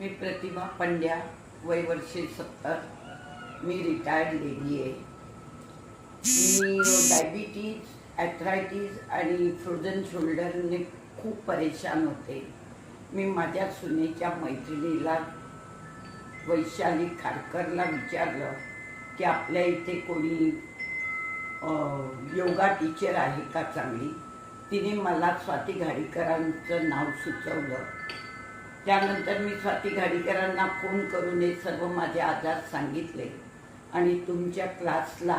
मी प्रतिभा पंड्या, वय वर्षे 70. मी retired lady आहे. मी डायबिटीज, ॲथरायटीज आणि फ्रोझन शोल्डरने खूप परेशान होते. मी माझ्या सुनेच्या मैत्रिणीला वैशाली खारकरला विचारलं की आपल्या इथे कोणी योगा टीचर आहे का चांगली. तिने मला स्वाती घाडीकरांचं नाव सुचवलं. त्यानंतर मी स्वाती घाडीकरांना फोन करून हे सर्व माझे आजार सांगितले आणि तुमच्या क्लासला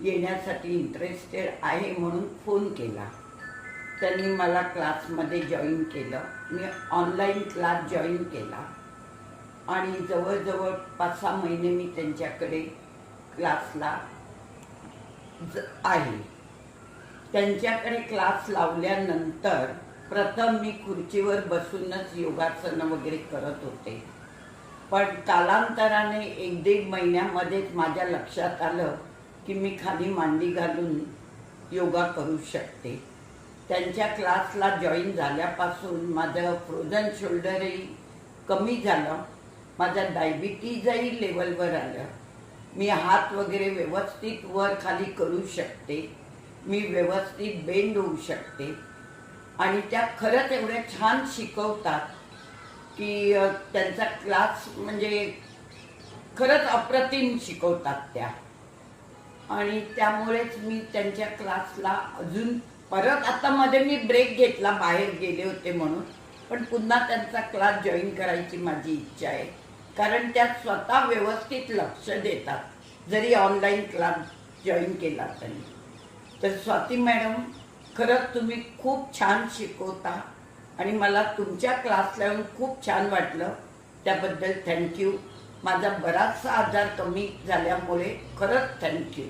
येण्यासाठी इंटरेस्टेड आहे म्हणून फोन केला. त्यांनी मला क्लासमध्ये जॉईन केलं. मी ऑनलाईन क्लास जॉईन केला आणि जवळजवळ 5-6 महिने मी त्यांच्याकडे क्लासला आहे. त्यांच्याकडे क्लास लावल्यानंतर प्रथम मी खुर्चीवर बसूनच योगासनं वगैरे करत होते. पण कालांतराने 1-1.5 महिन्यामध्येच माझ्या लक्षात आलं की मी खाली मांडी घालून योगा करू शकते. त्यांच्या क्लासला जॉईन झाल्यापासून माझं फ्रोझन शोल्डरही कमी झालं. माझा डायबिटीजही लेवलवर आलं. मी हात वगैरे व्यवस्थित वर खाली करू शकते. मी व्यवस्थित बेंड होऊ शकते आणि त्या खरंच एवढ्या छान शिकवतात की त्यांचा क्लास म्हणजे खरंच अप्रतिम शिकवतात त्या. आणि त्यामुळेच मी त्यांच्या क्लासला अजून परत आता मध्ये मी ब्रेक घेतला, बाहेर गेले होते म्हणून. पण पुन्हा त्यांचा क्लास जॉईन करायची माझी इच्छा आहे, कारण त्या स्वतः व्यवस्थित लक्ष देतात जरी ऑनलाईन क्लास जॉईन केला तरी. तर स्वाती मॅडम, खरंच तुम्ही खूप छान शिकवता आणि मला तुमच्या क्लासला येऊन खूप छान वाटलं. त्याबद्दल थँक्यू. माझा बराचसा आजार कमी झाल्यामुळे खरंच थँक्यू.